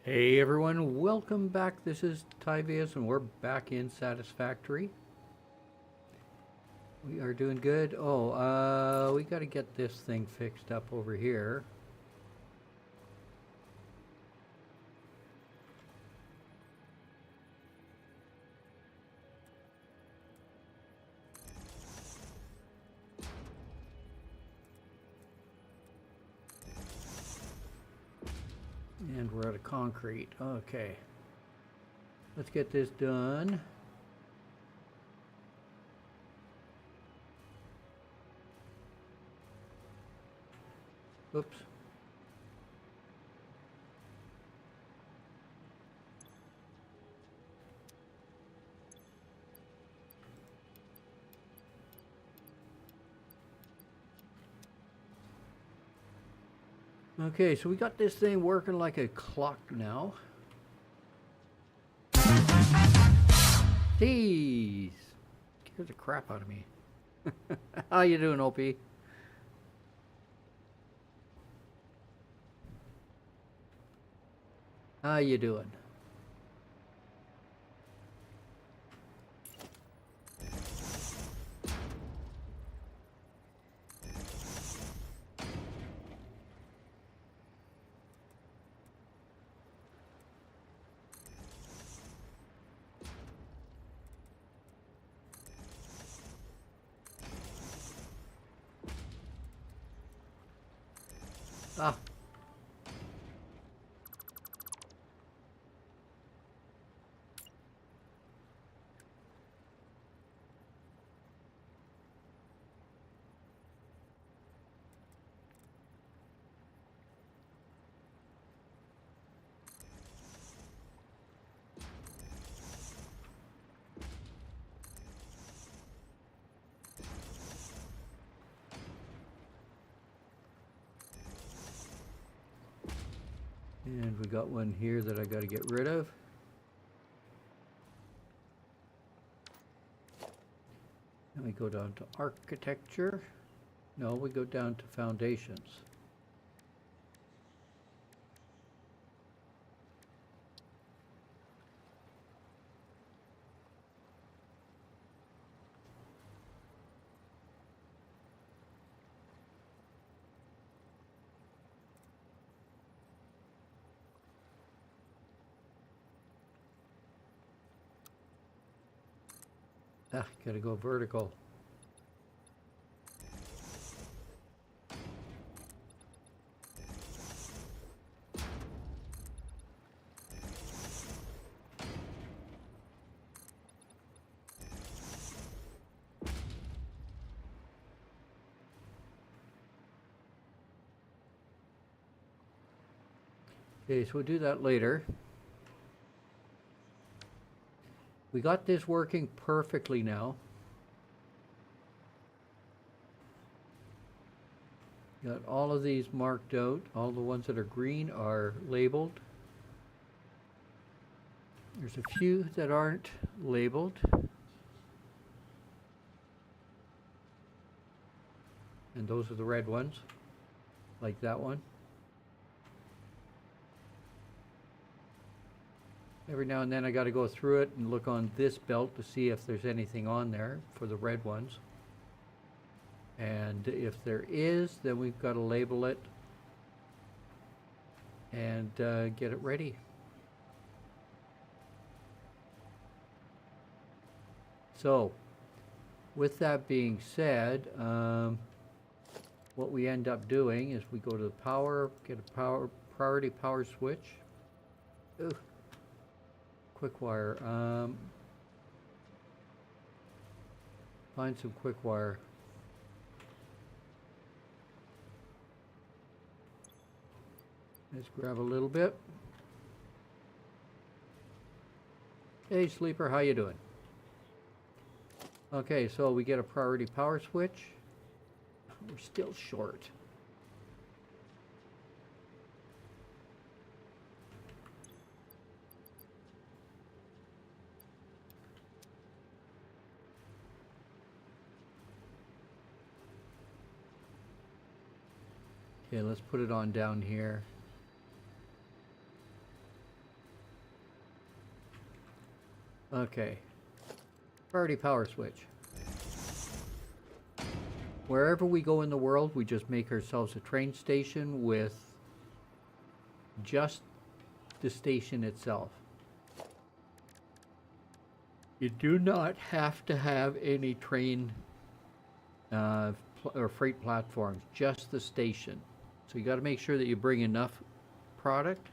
Hey everyone, welcome back. This is Thaivias and we're back in Satisfactory. We are doing good. We got to get this thing fixed up over here. And we're out of concrete. Okay. Let's get this done. Oops. Okay, so we got this thing working like a clock now. Jeez. Scares the crap out of me. How you doing, OP? How you doing? Ah. And we got one here that I got to get rid of. Then we go down to architecture. No, we go down to foundations. Ah, gotta go vertical. Okay, so we'll do that later. We got this working perfectly now. Got all of these marked out. All the ones that are green are labeled. There's a few that aren't labeled. And those are the red ones, like that one. Every now and then I got to go through it and look on this belt to see if there's anything on there for the red ones. And if there is, then we've got to label it and get it ready. So, with that being said, what we end up doing is we go to the power, get a priority power switch. Ooh. Quick wire. Find some quick wire. Let's grab a little bit. Hey Sleeper, how you doing? Okay, so we get a priority power switch. We're still short. Okay, let's put it on down here. Okay. Priority power switch. Wherever we go in the world, we just make ourselves a train station with just the station itself. You do not have to have any train or freight platforms, just the station. So you got to make sure that you bring enough product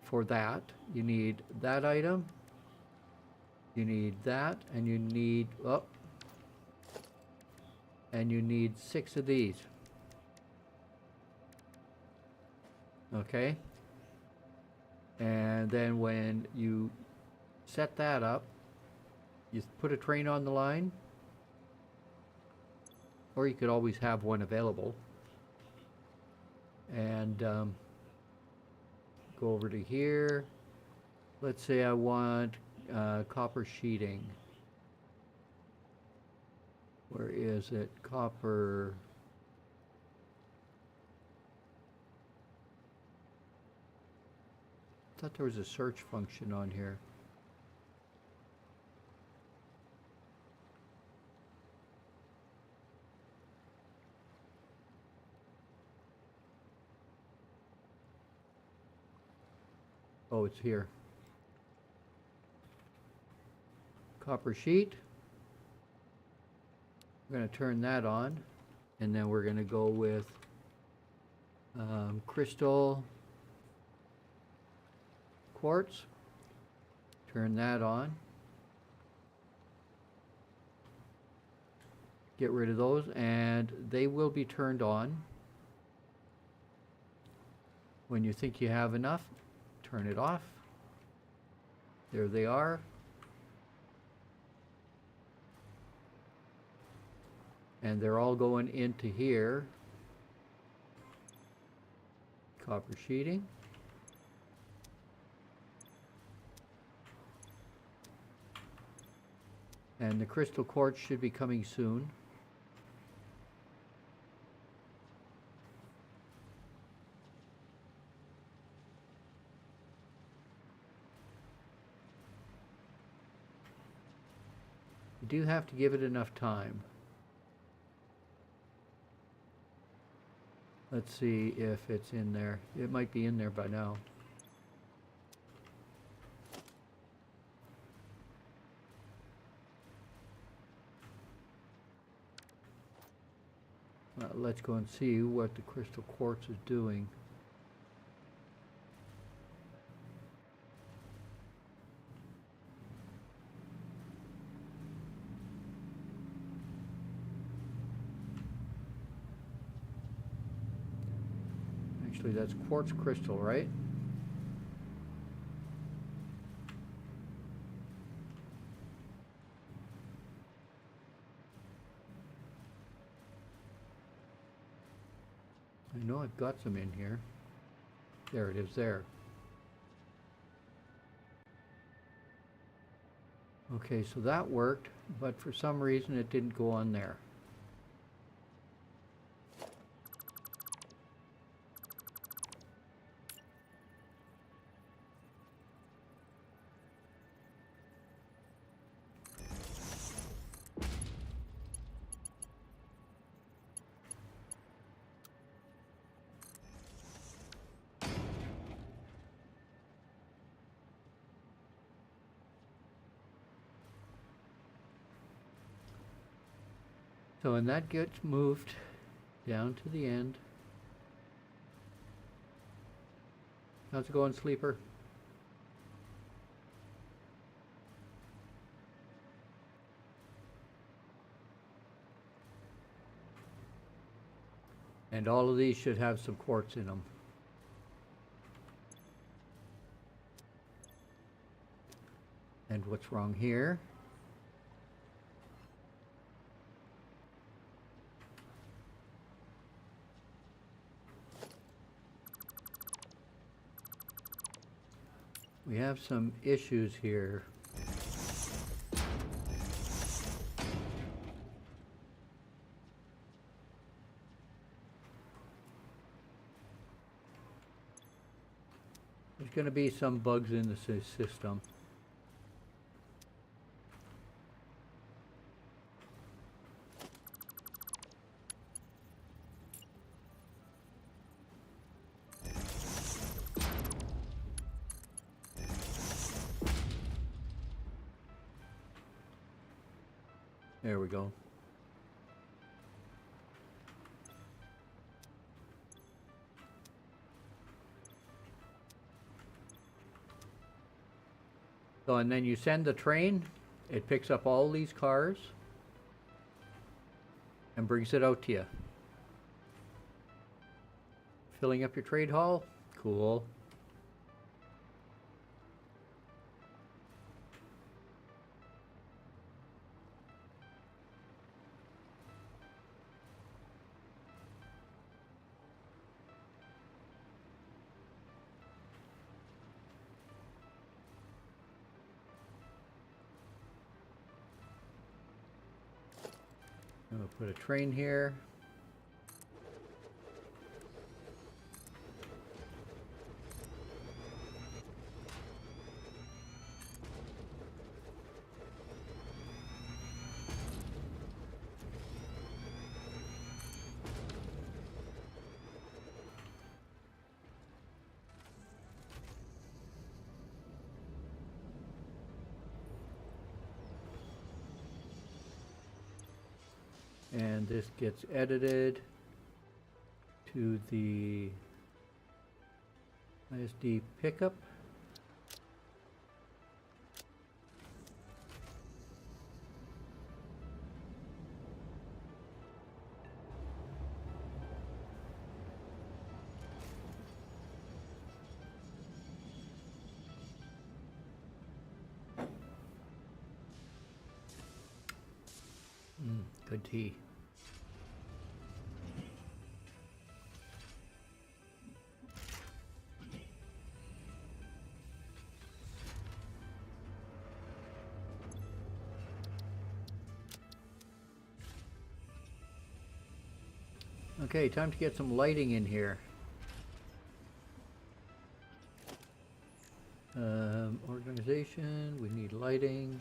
for that. You need that item, you need that, and you need, oh, and you need 6 of these. Okay? And then when you set that up, you put a train on the line, or you could always have one available. And go over to here. Let's say I want copper sheeting. Where is it? Copper. I thought there was a search function on here. Oh, it's here. Copper sheet. We're going to turn that on, and then we're going to go with crystal quartz. Turn that on. Get rid of those, and they will be turned on. When you think you have enough, turn it off. There they are. And they're all going into here. Copper sheeting. And the crystal quartz should be coming soon. You do have to give it enough time. Let's see if it's in there. It might be in there by now. Let's go and see what the crystal quartz is doing. Actually, that's quartz crystal, right? I know I've got some in here. There it is there. Okay, so that worked, but for some reason it didn't go on there. So when that gets moved down to the end. How's it going, Sleeper? And all of these should have some quartz in them. And what's wrong here? We have some issues here. There's going to be some bugs in the system. There we go. So, and then you send the train, it picks up all these cars and brings it out to you. Filling up your trade hall? Cool. I'm gonna put a train here. And this gets edited to the ISD pickup. Good tea. Okay, time to get some lighting in here. Organization, we need lighting.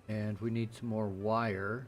And we need some more wire.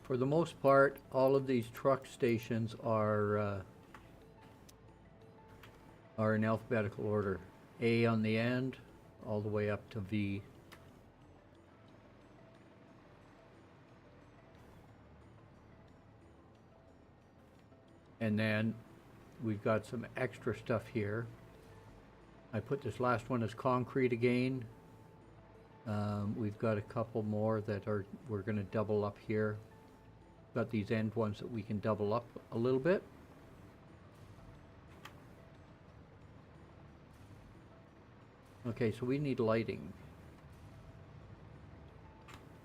For the most part, all of these truck stations are in alphabetical order. A on the end, all the way up to V. And then we've got some extra stuff here. I put this last one as concrete again. We've got a couple more that we're going to double up here. Got these end ones that we can double up a little bit. Okay, so we need lighting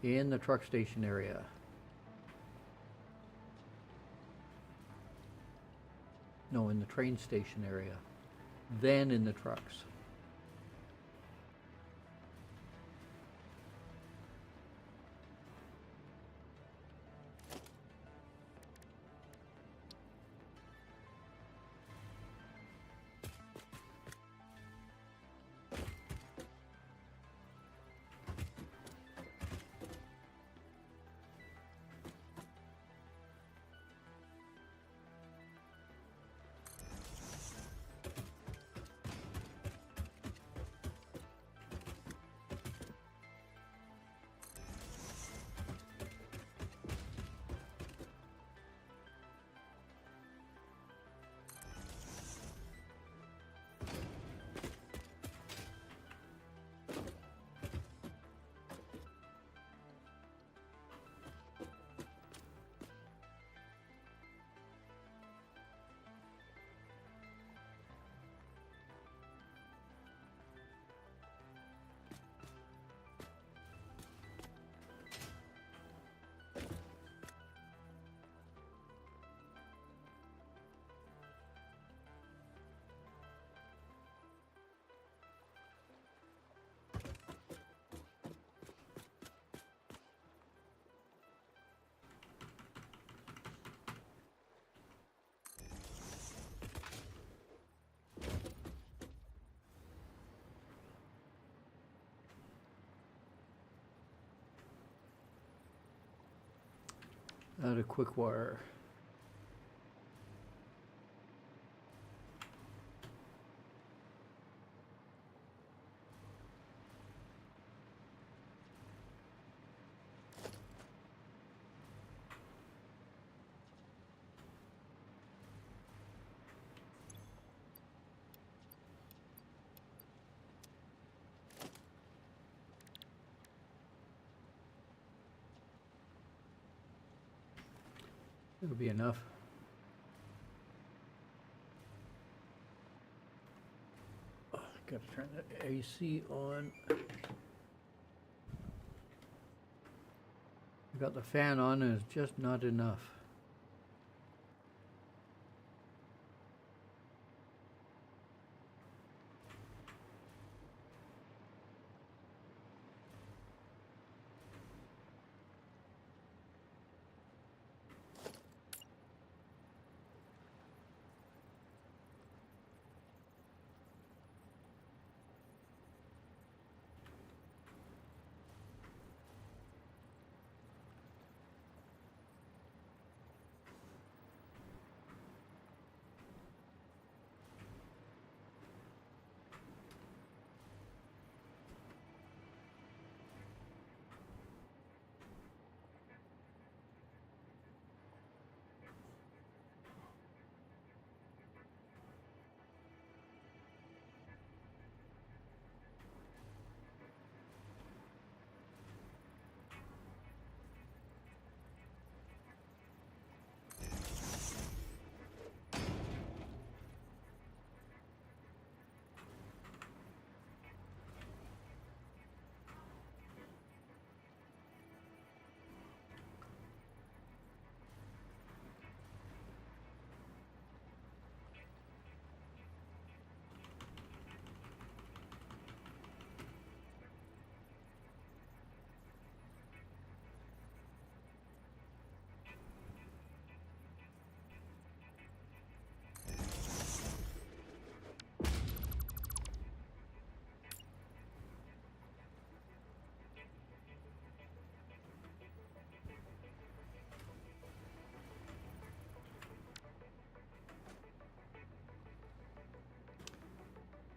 in the truck station area. No, in the train station area. Then in the trucks. Out of quick wire. It'll be enough. Oh, gotta turn the AC on. I got the fan on and it's just not enough.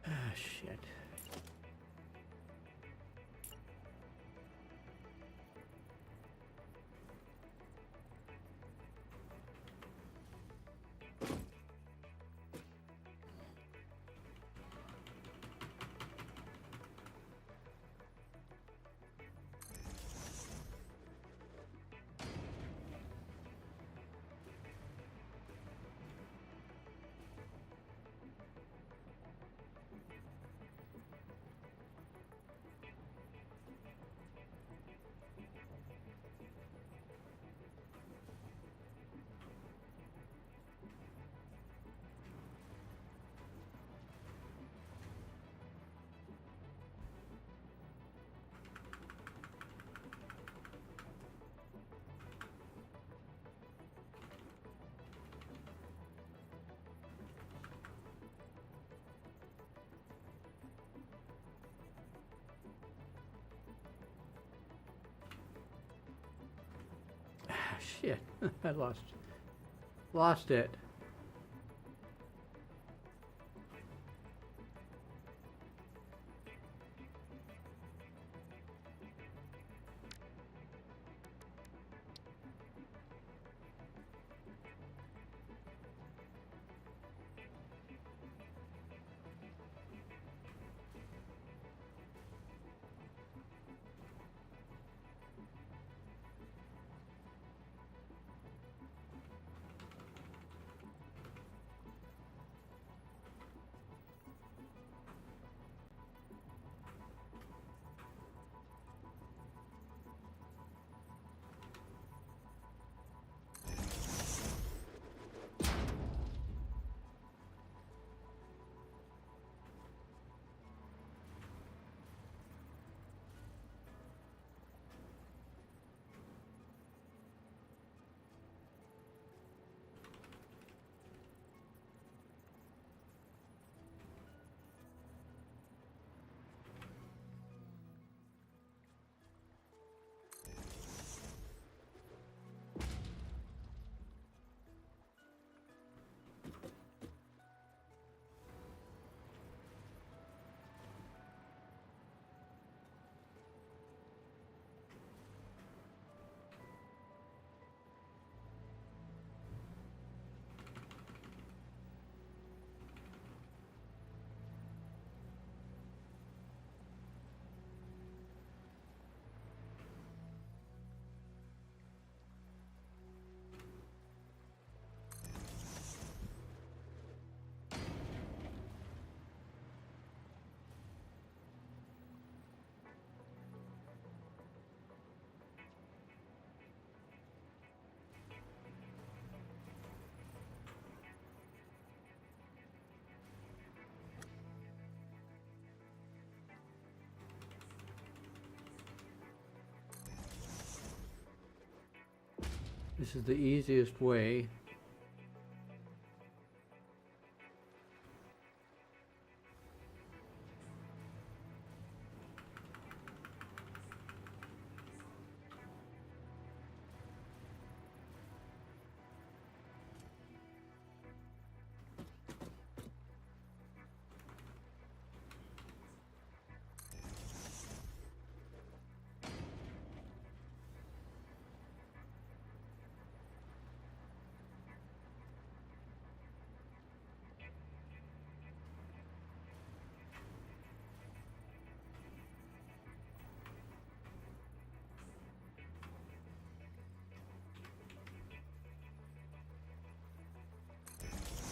Ah, shit. Shit, I lost it. This is the easiest way.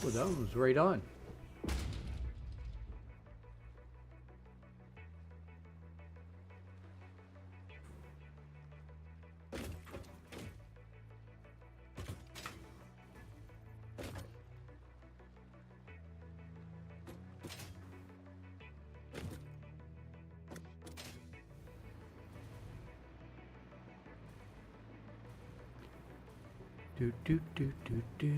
Well, that one was right on. Do do do do do.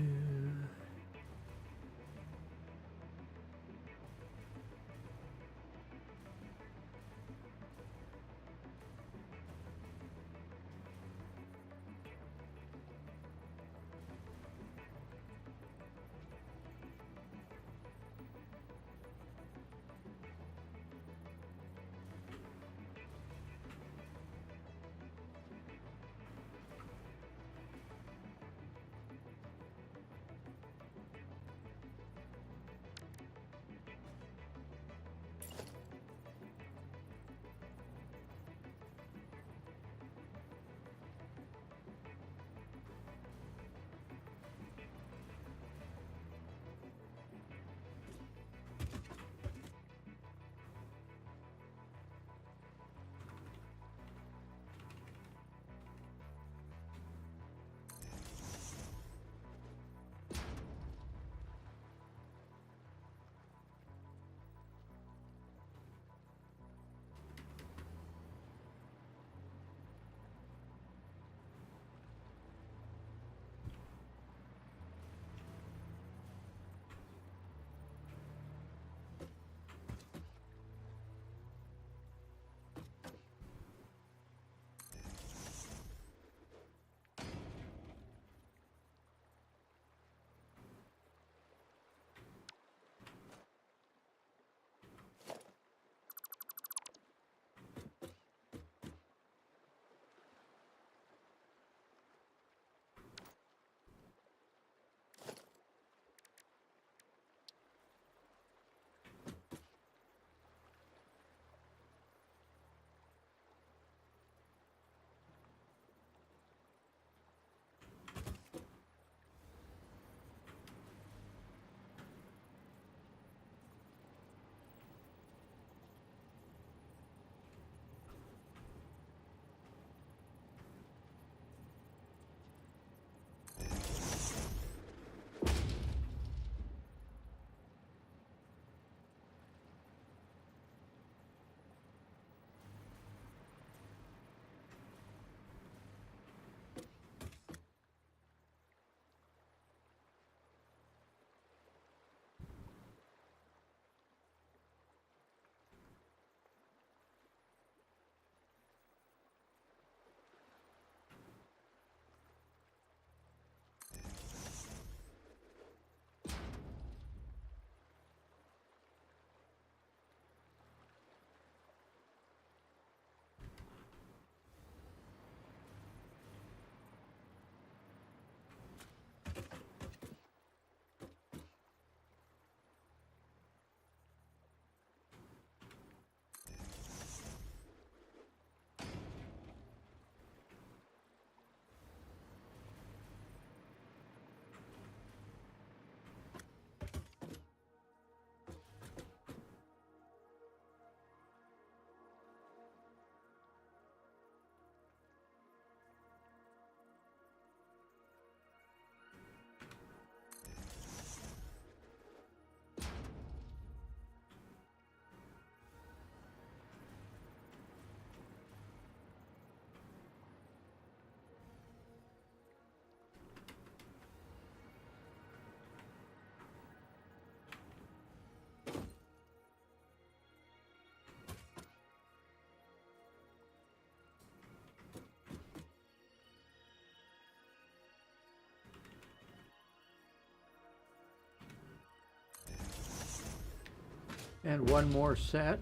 And one more set.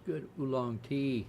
Good oolong tea.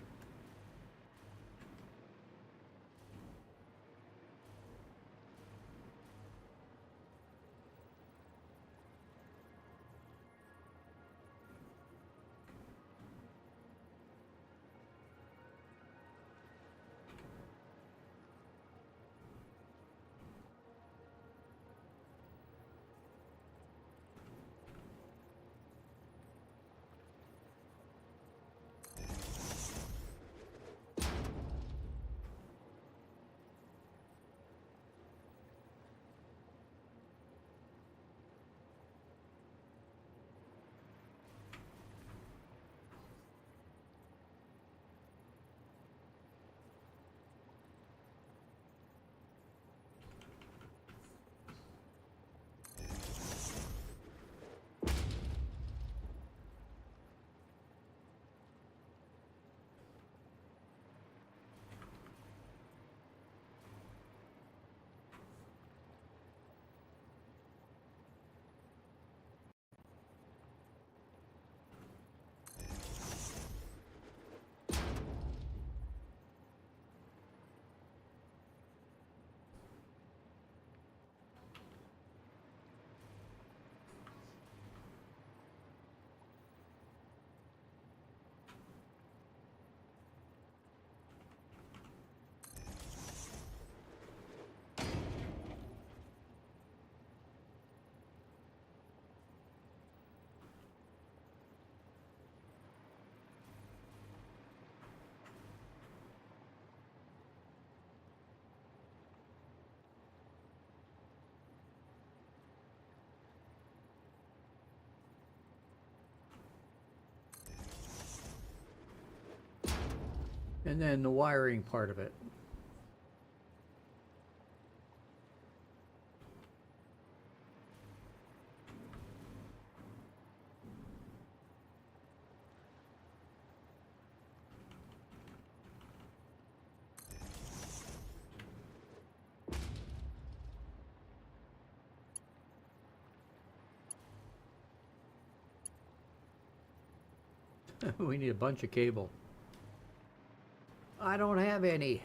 And then the wiring part of it. We need a bunch of cable. I don't have any.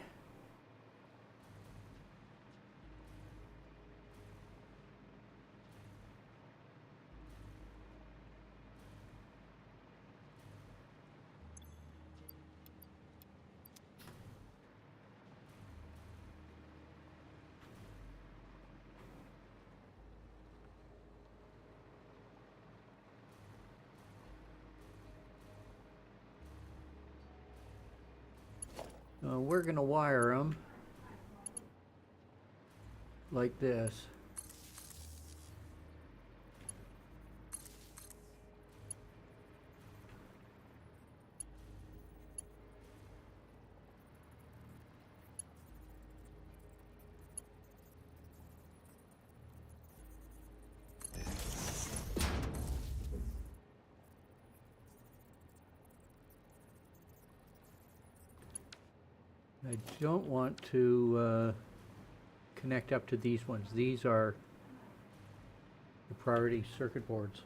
We're going to wire them like this. I don't want to connect up to these ones. These are the priority circuit boards.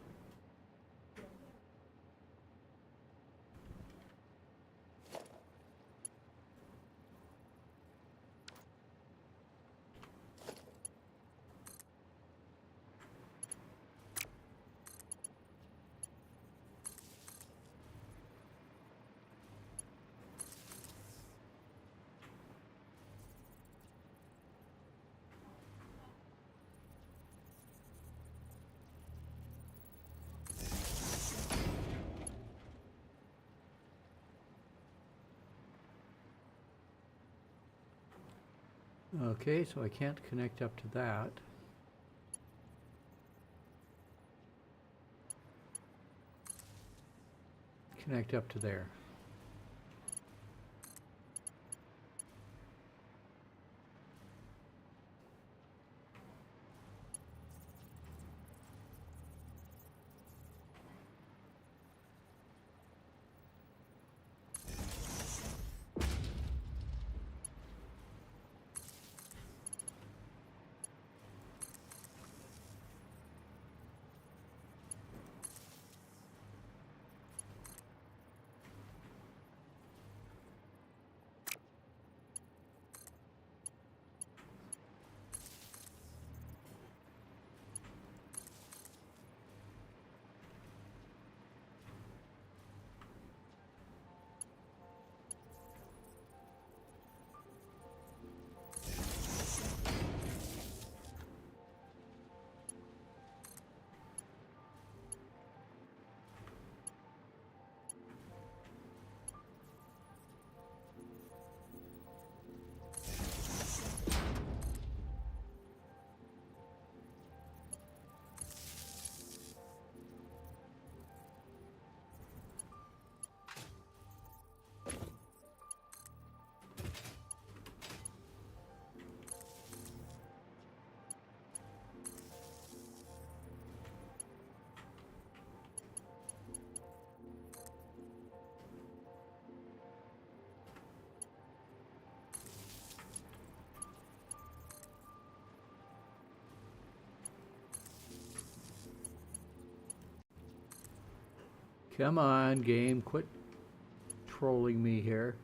Okay, so I can't connect up to that. Connect up to there. Come on, game, quit trolling me here.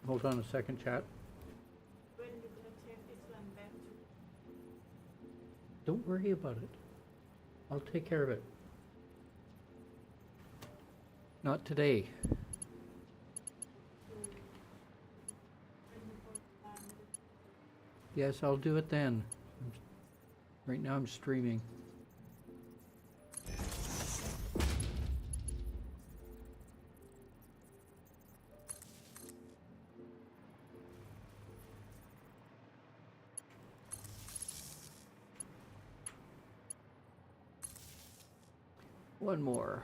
Hold on a second, chat. When you gonna take this one back to? Don't worry about it. I'll take care of it. Not today. Yes, I'll do it then. Right now I'm streaming. One more.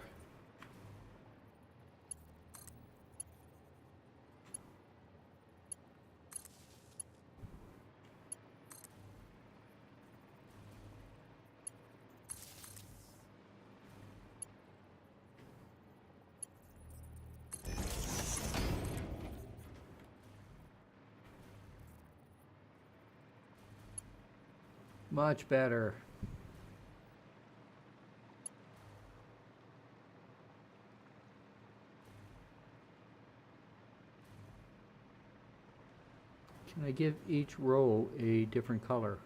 Much better. Can I give each row a different color?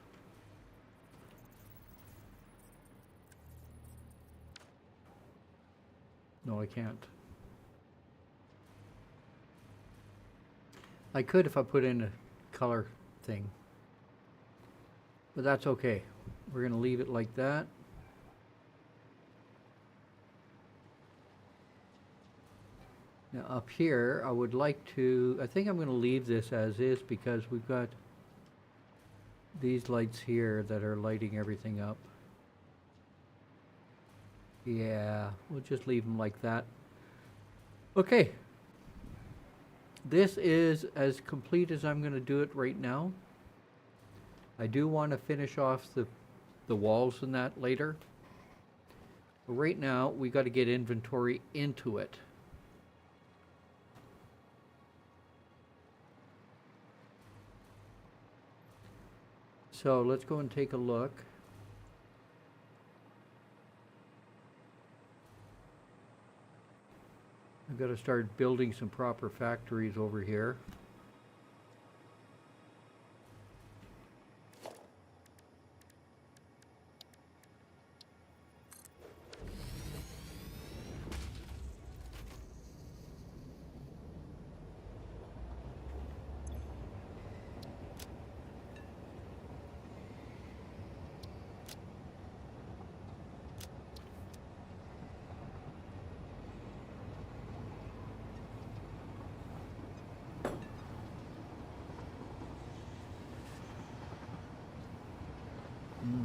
No, I can't. I could if I put in a color thing. But that's okay. We're going to leave it like that. Now up here, I would like to, I think I'm going to leave this as is because we've got these lights here that are lighting everything up. Yeah, we'll just leave them like that. Okay. This is as complete as I'm going to do it right now. I do want to finish off the walls and that later. But right now, we got to get inventory into it. So let's go and take a look. I've got to start building some proper factories over here.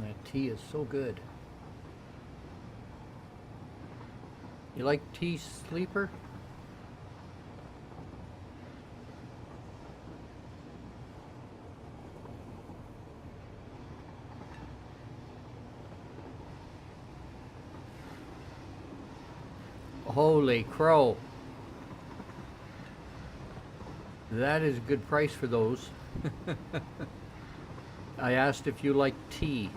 That tea is so good. You like tea, Sleeper? Holy crow. That is a good price for those. I asked if you like tea.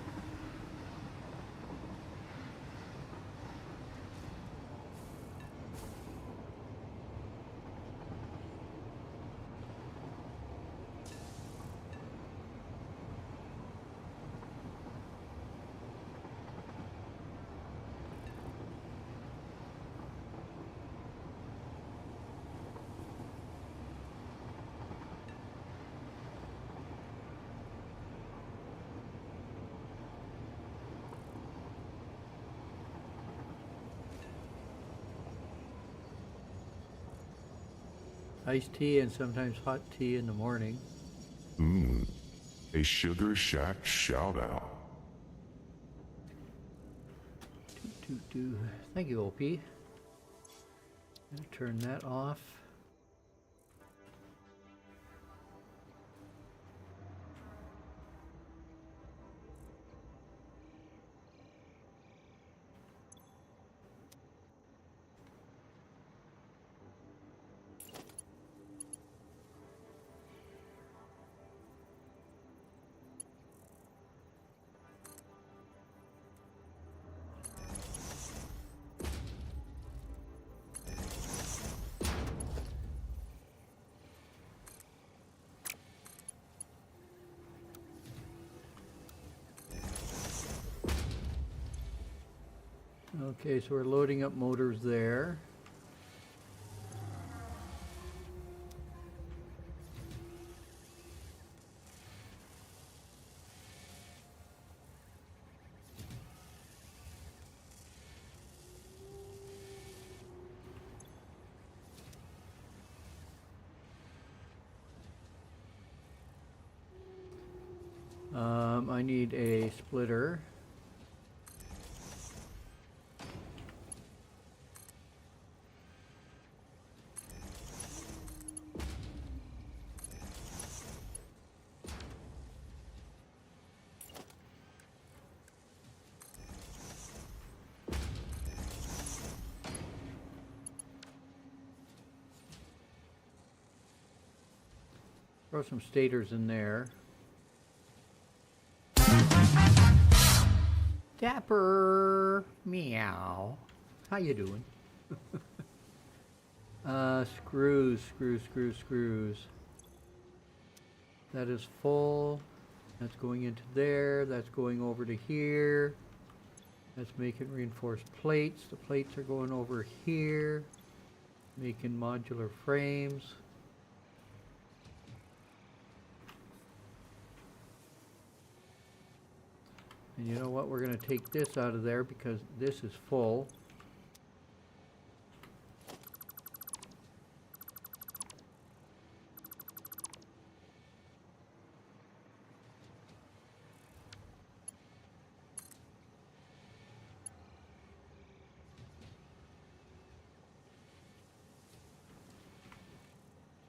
Iced tea and sometimes hot tea in the morning. A Sugar Shack shout out. Thank you, OP. Gonna turn that off. Okay, so we're loading up motors there. I need a splitter. Throw some stators in there. Dapper, meow. How you doing? Screws. That is full. That's going into there. That's going over to here. That's making reinforced plates. The plates are going over here. Making modular frames. And you know what? We're going to take this out of there because this is full.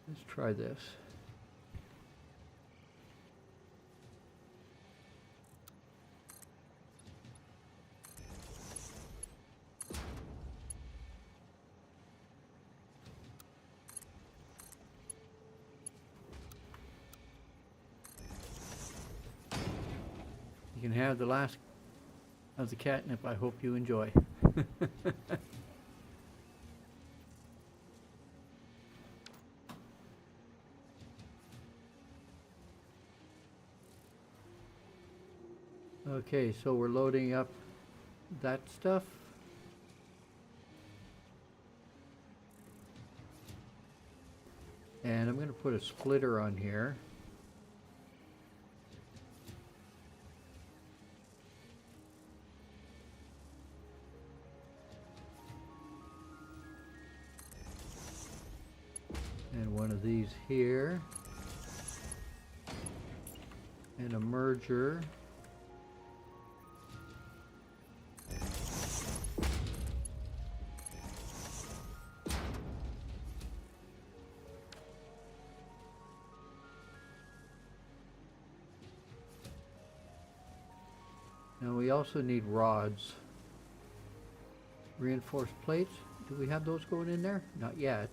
Let's try this. You can have the last of the catnip. I hope you enjoy. Okay, so we're loading up that stuff. And I'm going to put a splitter on here. And one of these here. And a merger. Now we also need rods. Reinforced plates. Do we have those going in there? Not yet.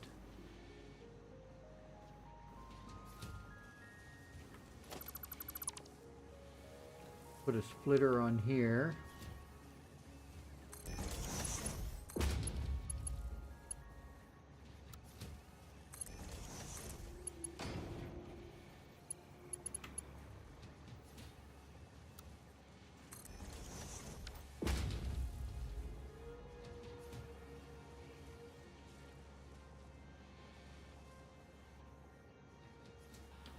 Put a splitter on here.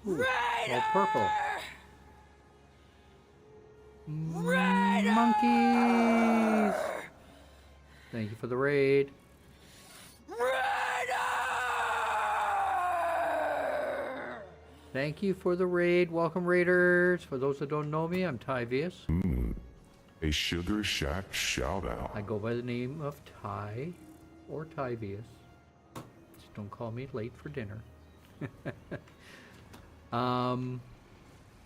Ooh, all purple. Monkeys! Thank you for the raid. Thank you for the raid. Welcome, raiders. For those that don't know me, I'm Thaivias. A Sugar Shack shout out. I go by the name of Thai or Thaivias. Just don't call me late for dinner.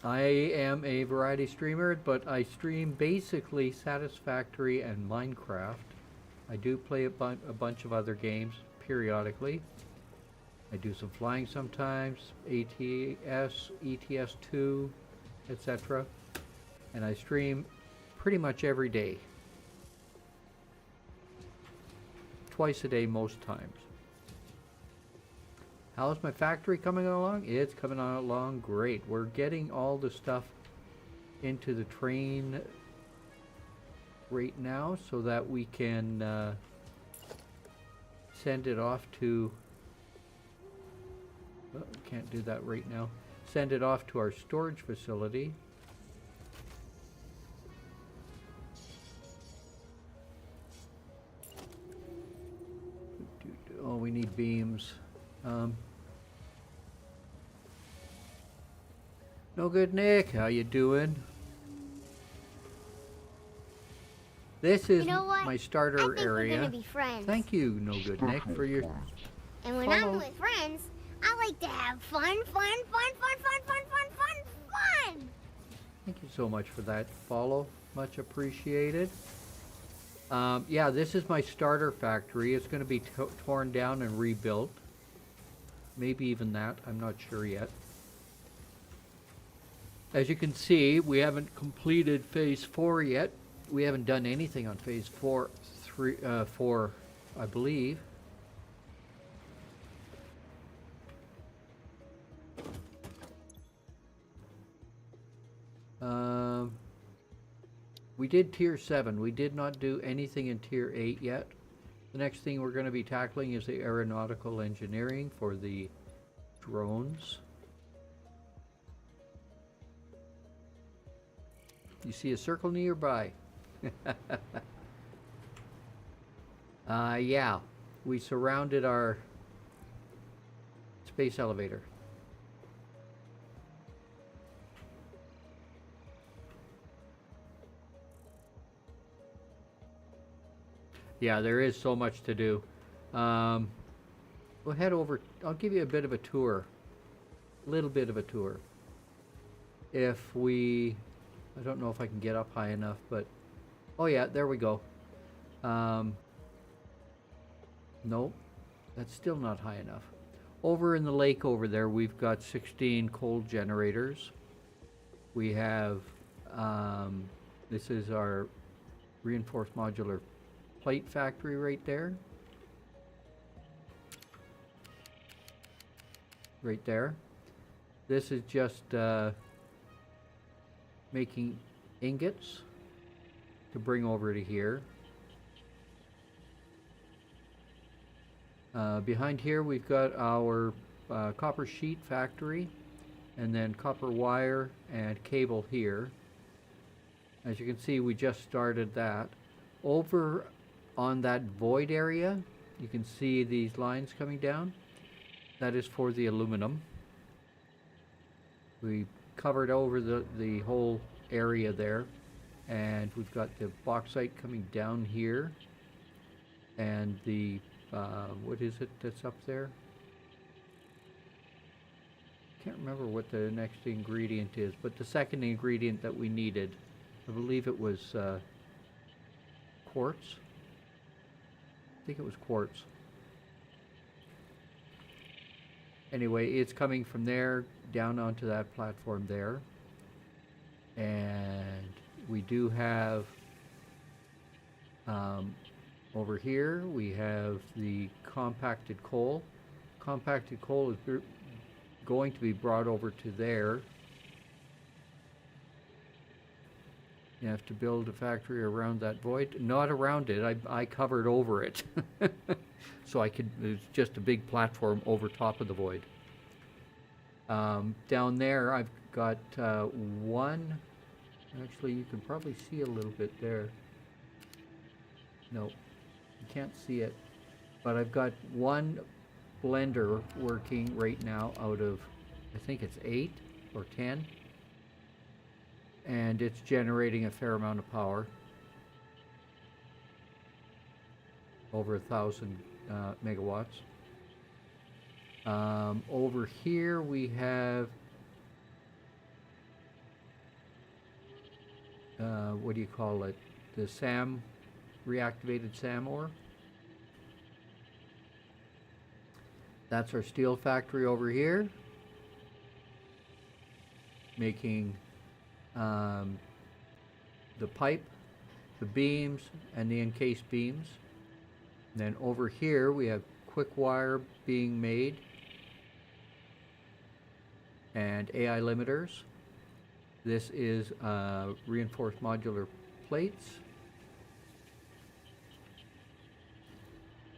I am a variety streamer, but I stream basically Satisfactory and Minecraft. I do play a bunch of other games periodically. I do some flying sometimes, ATS, ETS2, etc. And I stream pretty much every day. Twice a day most times. How's my factory coming along? It's coming along great. We're getting all the stuff into the train right now so that we can send it off to... Well, we can't do that right now. Send it off to our storage facility. Oh, we need beams. No good, Nick. How you doing? This is You know what? my starter I think area. we're gonna be friends. Thank you, No Good Nick, for your... And when Follow. I'm with friends, I like to have fun. Thank you so much for that follow. Much appreciated. Yeah, this is my starter factory. It's going to be torn down and rebuilt. Maybe even that. I'm not sure yet. As you can see, we haven't completed phase 4 yet. We haven't done anything on phase 4, I believe. We did tier 7. We did not do anything in tier 8 yet. The next thing we're going to be tackling is the aeronautical engineering for the drones. You see a circle nearby. Yeah, we surrounded our space elevator. Yeah, there is so much to do. We'll head over. I'll give you a bit of a tour. A little bit of a tour. If we... I don't know if I can get up high enough, but... Oh yeah, there we go. No, that's still not high enough. Over in the lake over there, we've got 16 coal generators. We have... this is our reinforced modular plate factory right there. Right there. This is just making ingots to bring over to here. Behind here we've got our copper sheet factory, and then copper wire and cable here. As you can see, we just started that. Over on that void area, you can see these lines coming down. That is for the aluminum. We covered over the whole area there, and we've got the bauxite coming down here, and the what is it that's up there? Can't remember what the next ingredient is, but the second ingredient that we needed, I believe it was quartz. I think it was quartz. Anyway, it's coming from there down onto that platform there. And we do have, over here, we have the compacted coal. Compacted coal is going to be brought over to there. You have to build a factory around that void. Not around it, I covered over it. So I could, it's just a big platform over top of the void. Down there I've got one, actually you can probably see a little bit there. No, you can't see it. But I've got one blender working right now out of, I think it's 8 or 10. And it's generating a fair amount of power, over 1,000 megawatts. Over here we have what do you call it? The SAM, reactivated SAM ore. That's our steel factory over here, making the pipe, the beams, and the encased beams. And then over here we have quick wire being made and AI limiters. This is reinforced modular plates,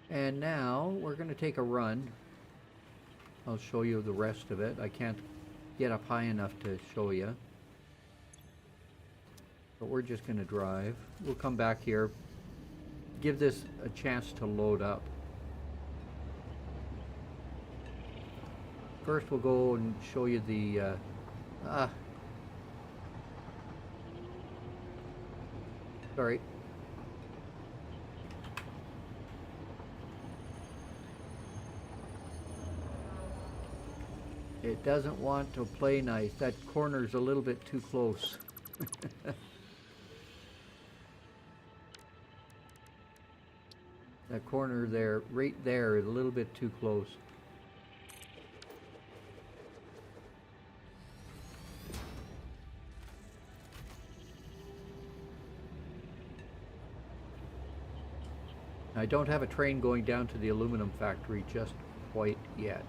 And now we're going to take a run. I'll show you the rest of it. I can't get up high enough to show you. But we're just going to drive. We'll come back here. Give this a chance to load up. First we'll go and show you the sorry. It doesn't want to play nice. That corner's a little bit too close. That corner there, right there, is a little bit too close. I don't have a train going down to the aluminum factory just quite yet.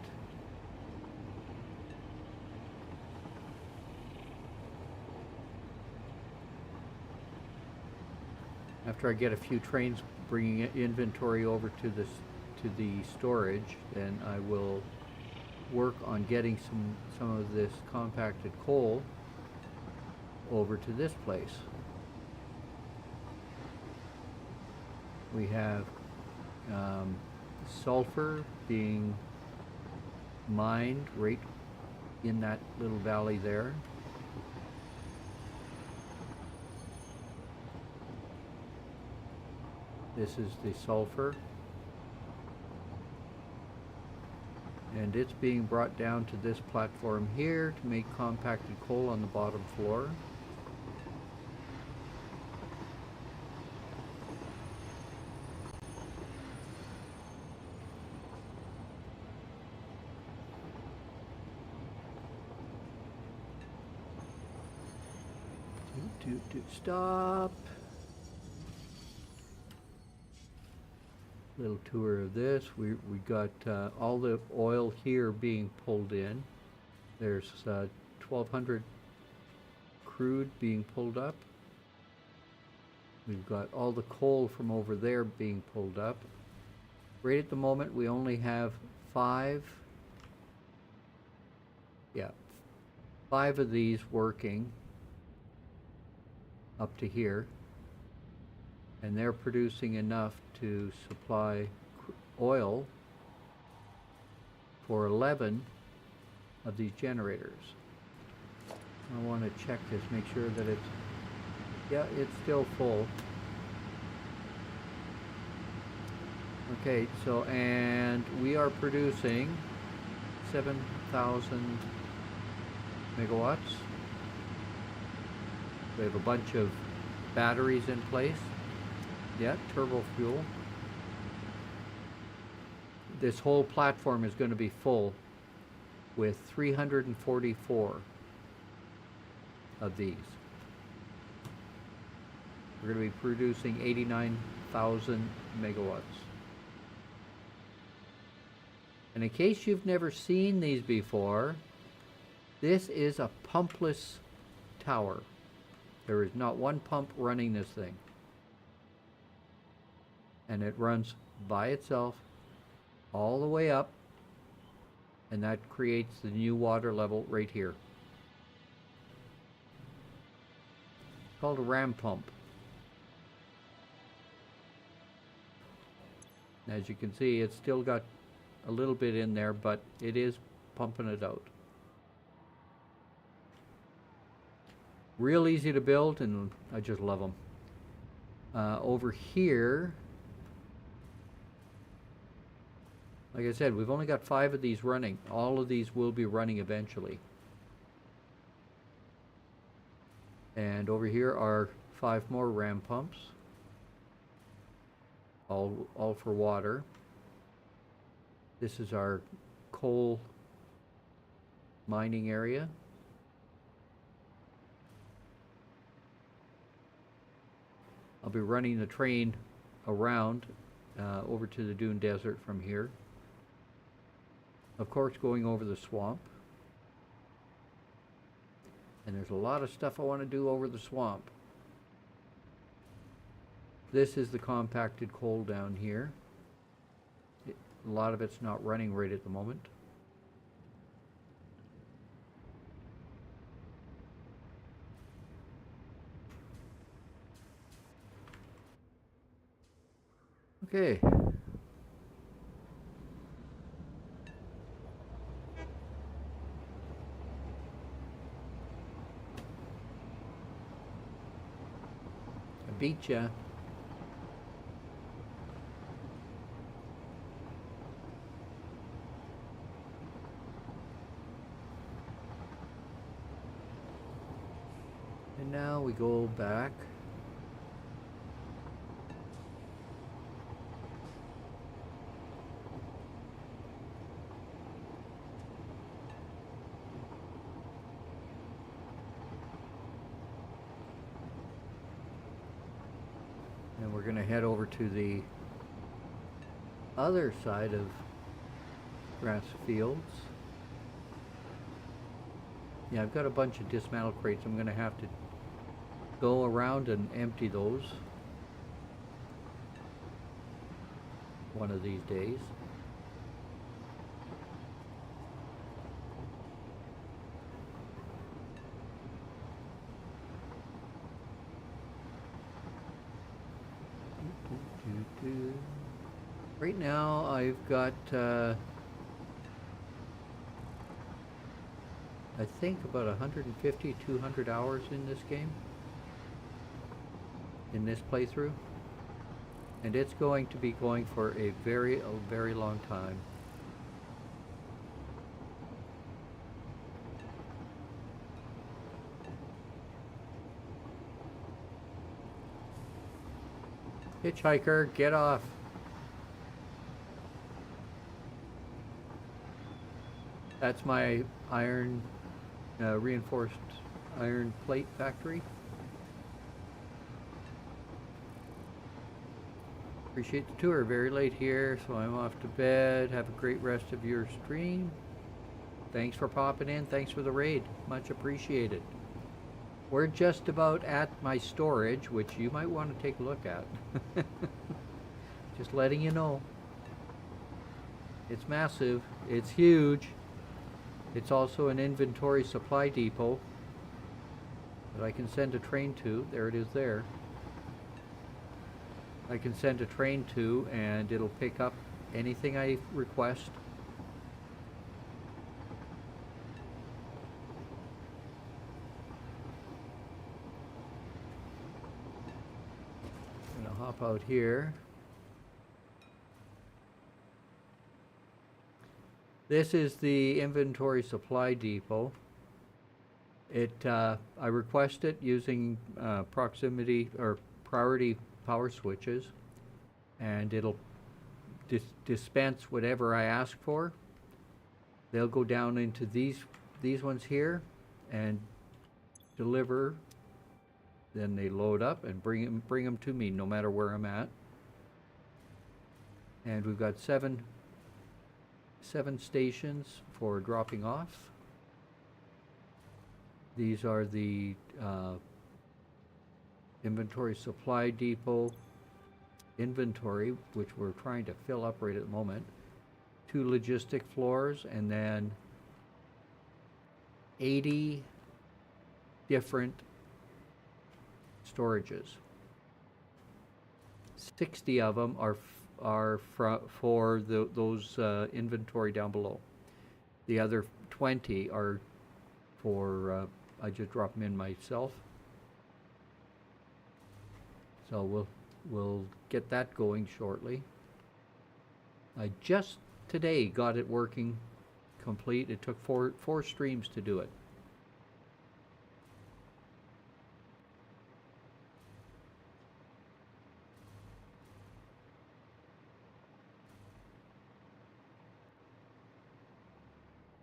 After I get a few trains bringing inventory over to this, to the storage, then I will work on getting some of this compacted coal over to this place. We have sulfur being mined right in that little valley there. This is the sulfur, and it's being brought down to this platform here to make compacted coal on the bottom floor. Stop. Little tour of this. We got all the oil here being pulled in. There's 1,200 crude being pulled up. We've got all the coal from over there being pulled up. Right at the moment we only have five of these working up to here, and they're producing enough to supply oil for 11 of these generators. I want to check this, make sure that it's still full. Okay, so, and we are producing 7,000 megawatts. We have a bunch of batteries in place. Yeah, turbo fuel. This whole platform is going to be full with 344 of these. We're going to be producing 89,000 megawatts. And in case you've never seen these before, this is a pumpless tower. There is not one pump running this thing. And it runs by itself all the way up, and that creates the new water level right here. It's called a ram pump. As you can see, it's still got a little bit in there, but it is pumping it out. Real easy to build, and I just love them. Over here, like I said, we've only got 5 of these running. All of these will be running eventually. And over here are 5 more ram pumps, all for water. This is our coal mining area. I'll be running the train around over to the Dune Desert from here. Of course, going over the swamp. And there's a lot of stuff I want to do over the swamp. This is the compacted coal down here. a lot of it's not running right at the moment. Okay. I beat ya. And now we go back. And we're going to head over to the other side of grass fields. Yeah, I've got a bunch of dismantled crates. I'm going to have to go around and empty those one of these days. Right now I've got I think about 150, 200 hours in this game, in this playthrough, and it's going to be going for a very long time. Hitchhiker, get off. That's my iron, reinforced iron plate factory. Appreciate the tour. Very late here, so I'm off to bed. Have a great rest of your stream. Thanks for popping in. Thanks for the raid. Much appreciated. We're just about at my storage, which you might want to take a look at. Just letting you know. It's massive. It's huge. It's also an inventory supply depot that I can send a train to. There it is there. I can send a train to, and it'll pick up anything I request. I'm gonna hop out here. This is the inventory supply depot. I request it using proximity or priority power switches, and it'll dispense whatever I ask for. They'll go down into these ones here and deliver. Then they load up and bring them to me no matter where I'm at. And we've got seven stations for dropping off. These are the inventory supply depot inventory, which we're trying to fill up right at the moment. 2 logistic floors, and then 80 different storages. 60 of them are for those inventory down below. The other 20 are for I just drop them in myself. So we'll get that going shortly. I just today got it working complete. It took four streams to do it.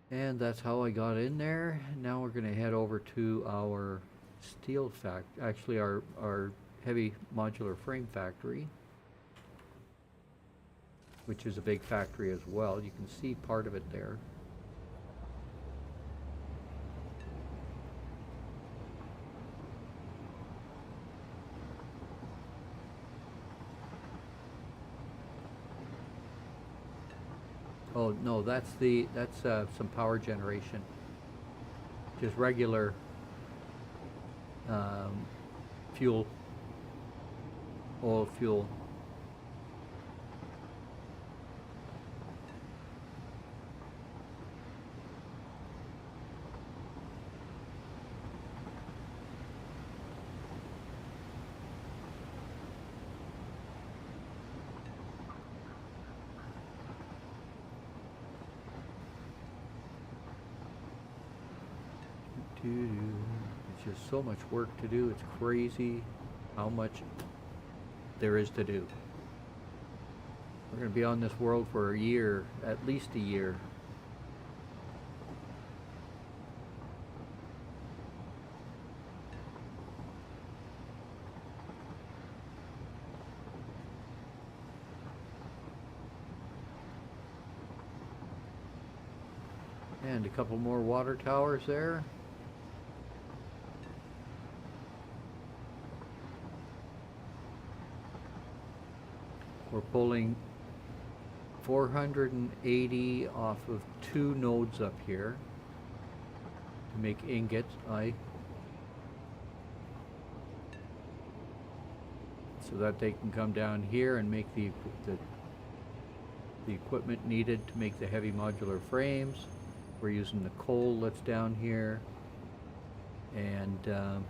And that's how I got in there. Now we're going to head over to our steel actually our heavy modular frame factory, which is a big factory as well. You can see part of it there. Oh, no, that's some power generation. Just regular fuel, oil fuel. It's just so much work to do. It's crazy how much there is to do. We're going to be on this world for a year, at least a year. And a couple more water towers there. We're pulling 480 off of 2 nodes up here to make ingots. So that they can come down here and make the equipment needed to make the heavy modular frames. We're using the coal that's down here, and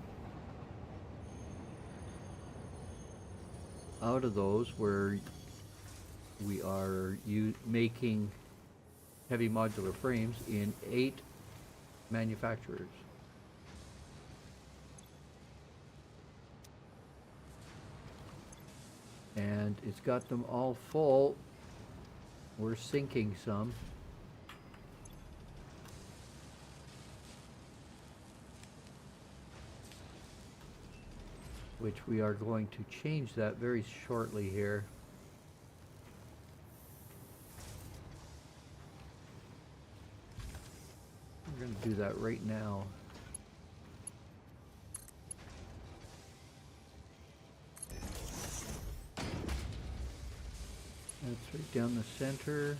out of those we are making heavy modular frames in 8 manufacturers. And it's got them all full. We're sinking some. Which we are going to change that very shortly here. We're going to do that right now. That's right down the center.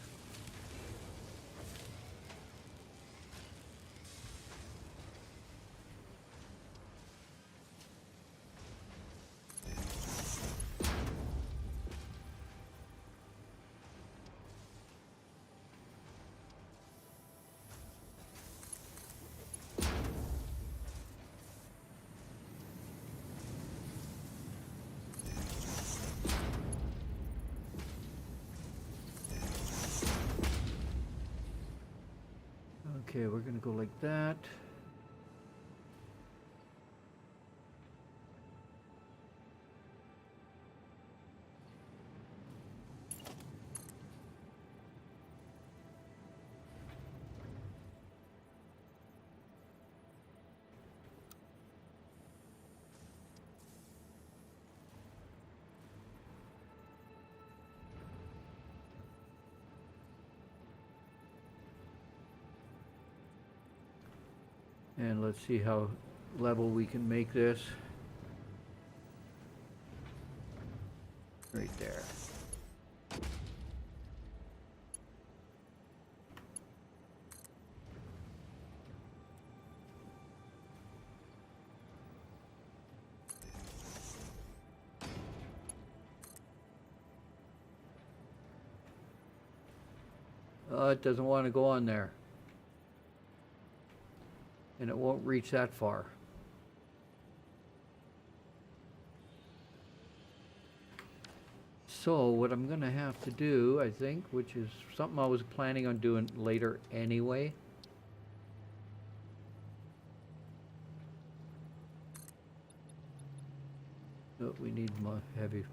Okay, we're going to go like that. And let's see how level we can make this. Right there. It doesn't want to go on there. And it won't reach that far. So what I'm going to have to do, I think, which is something I was planning on doing later anyway. Oh, we need more heavy.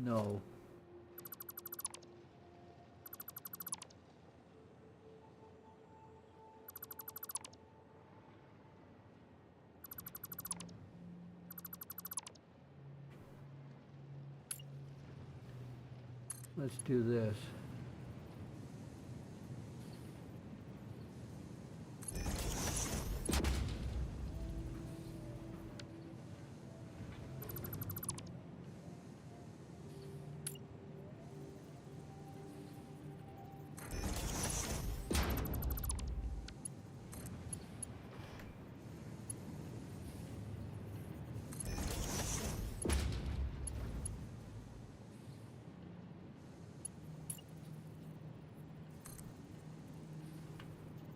No. Let's do this.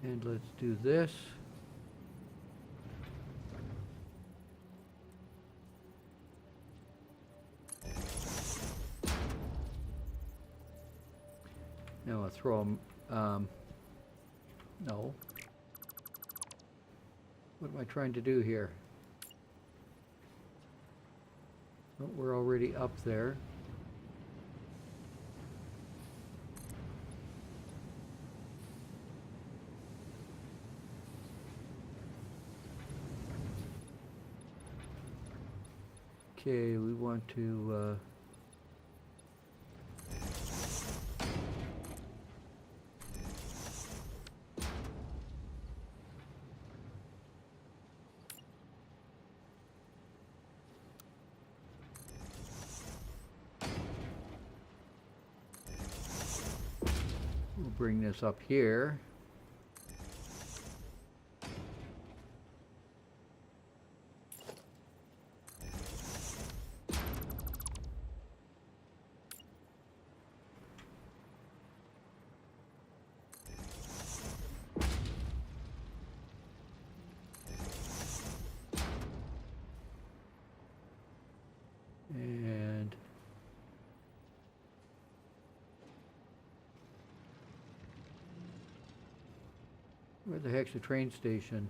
And let's do this. Now I'll throw them, no. What am I trying to do here? Oh, we're already up there. Okay, we want to we'll bring this up here. And where the heck's the train station?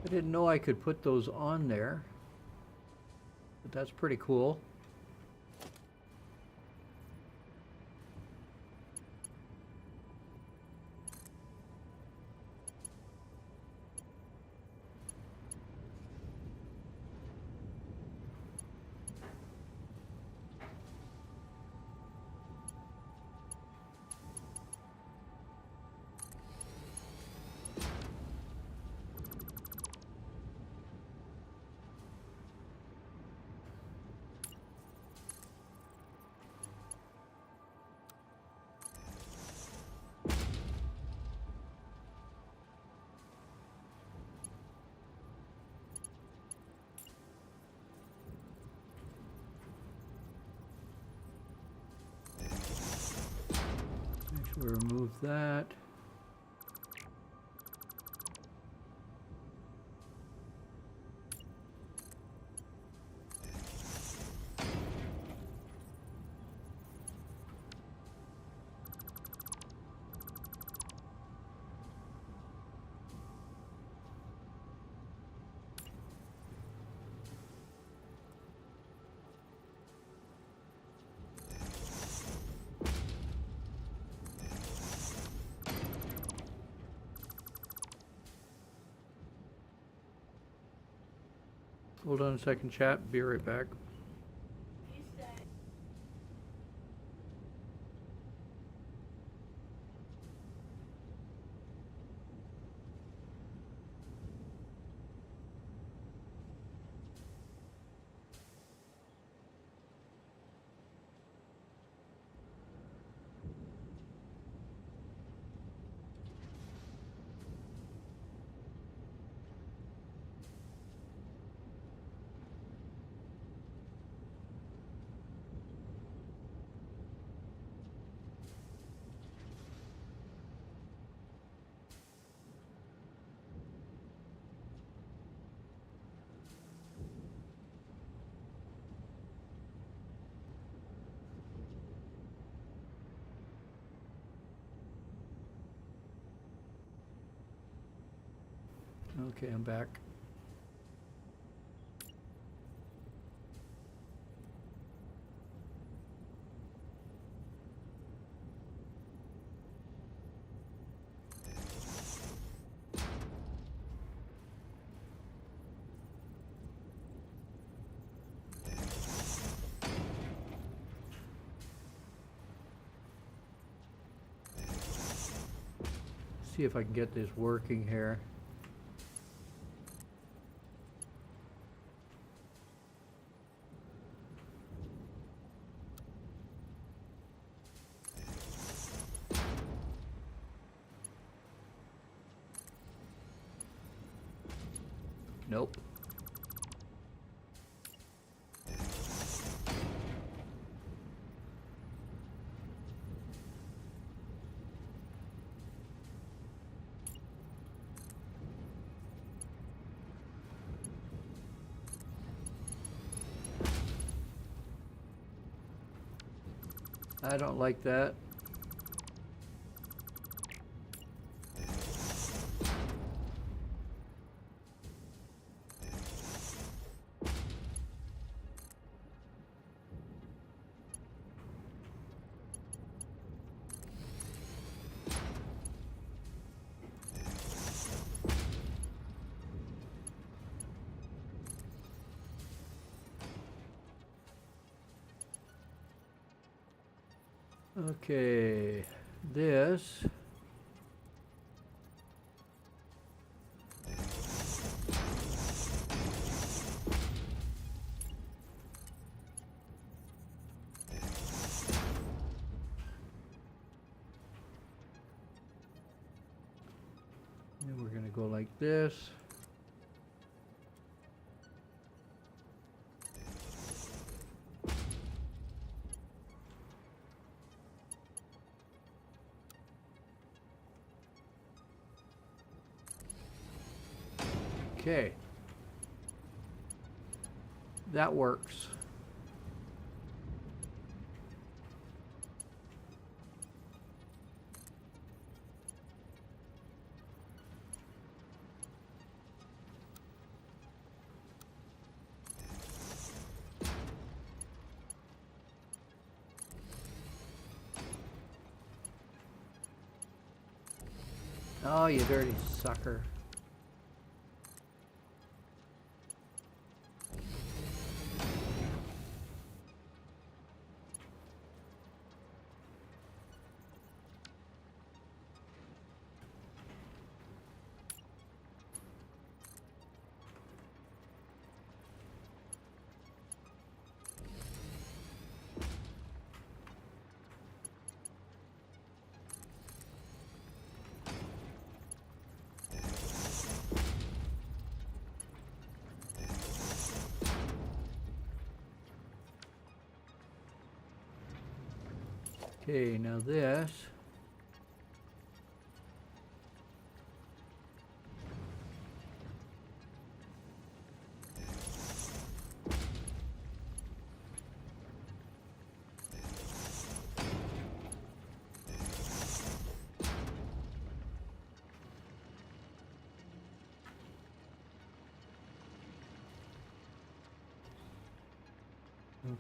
I didn't know I could put those on there, but that's pretty cool. We'll remove that. Hold on a second, chat. Be right back. He said, Okay, I'm back. See if I can get this working here. Nope. I don't like that. Okay, this. And we're going to go like this. Okay. That works. Oh, you dirty sucker. Okay, now this.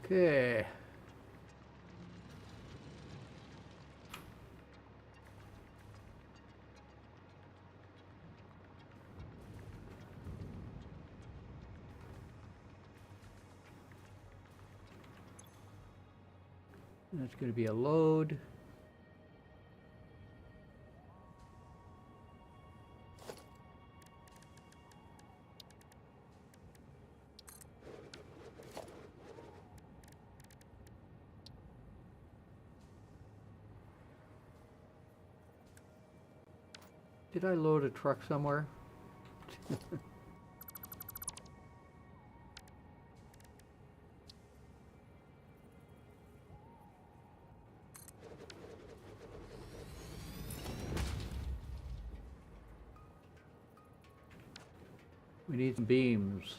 Okay. That's going to be a load. Did I load a truck somewhere? We need some beams.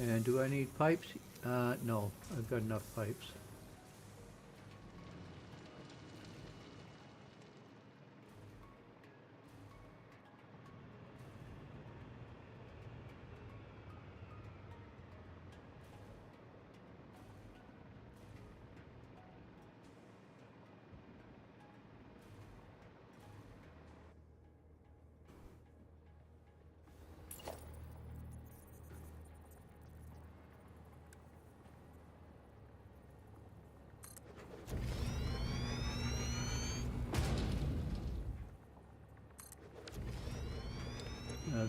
And do I need pipes? No, I've got enough pipes.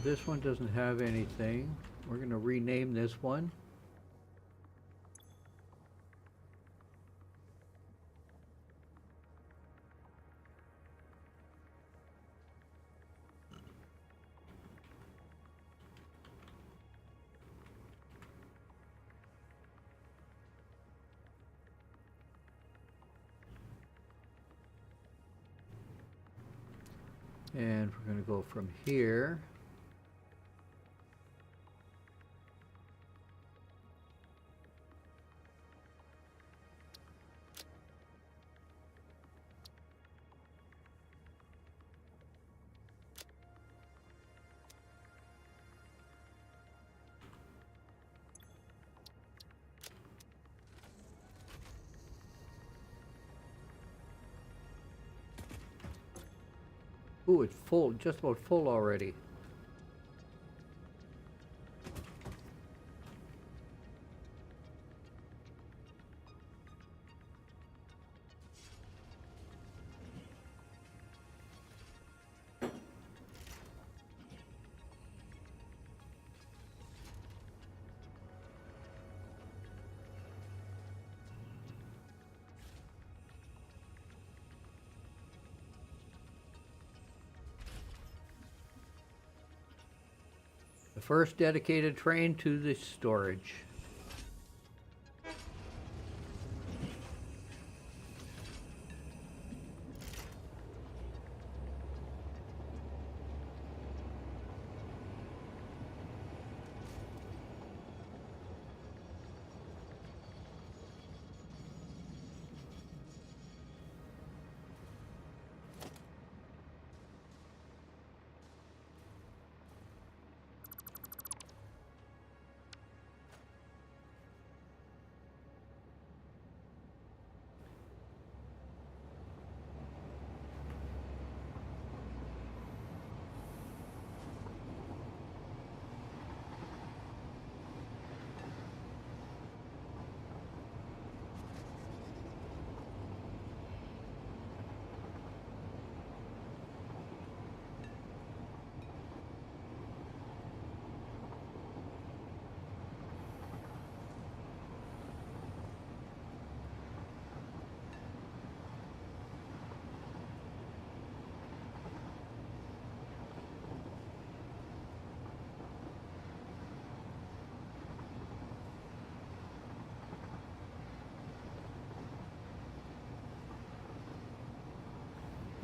This one doesn't have anything. We're going to rename this one. And we're going to go from here. Ooh, it's full, just about full already. The first dedicated train to the storage.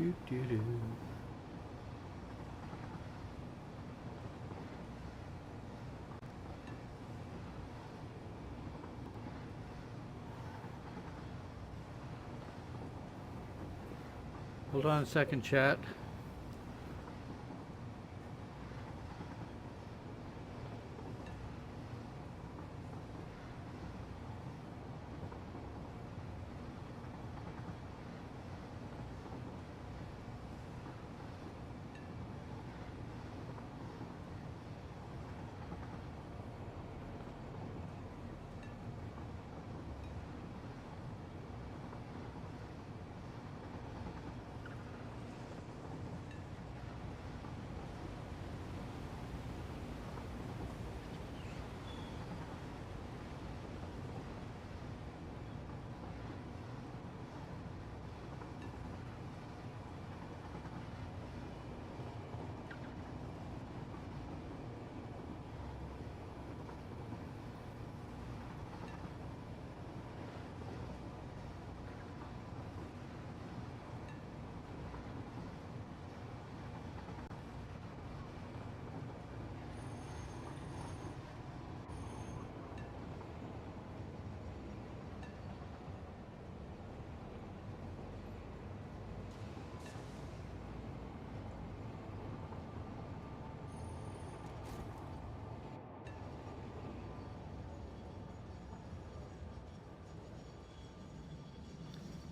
Doo-doo-doo. Hold on a second, chat.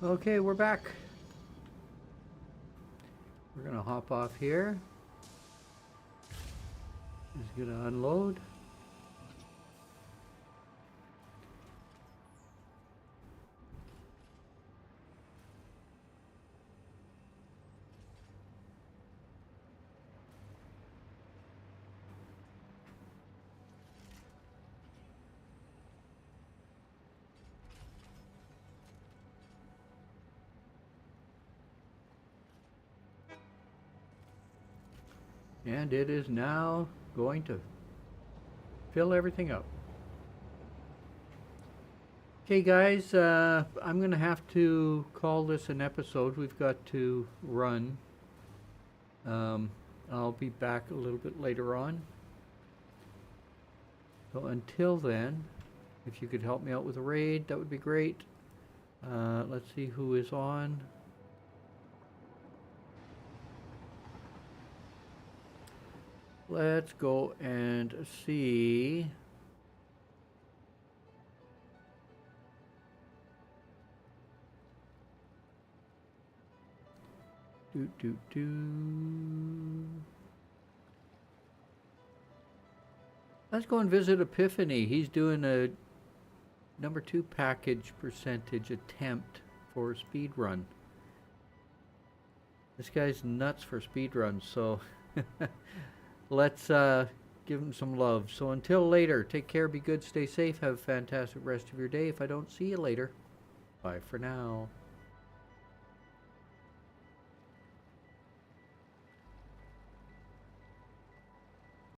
Okay, we're back. We're gonna hop off here. Just gonna unload. And it is now going to fill everything up. Okay guys, I'm going to have to call this an episode. We've got to run. I'll be back a little bit later on. So until then, if you could help me out with a raid, that would be great. Let's see who is on. Let's go and see. Let's go and visit Epiphany. He's doing a number 2 package percentage attempt for a speed run. This guy's nuts for speed runs, so let's give him some love. So until later, take care, be good, stay safe, have a fantastic rest of your day. If I don't see you later, bye for now.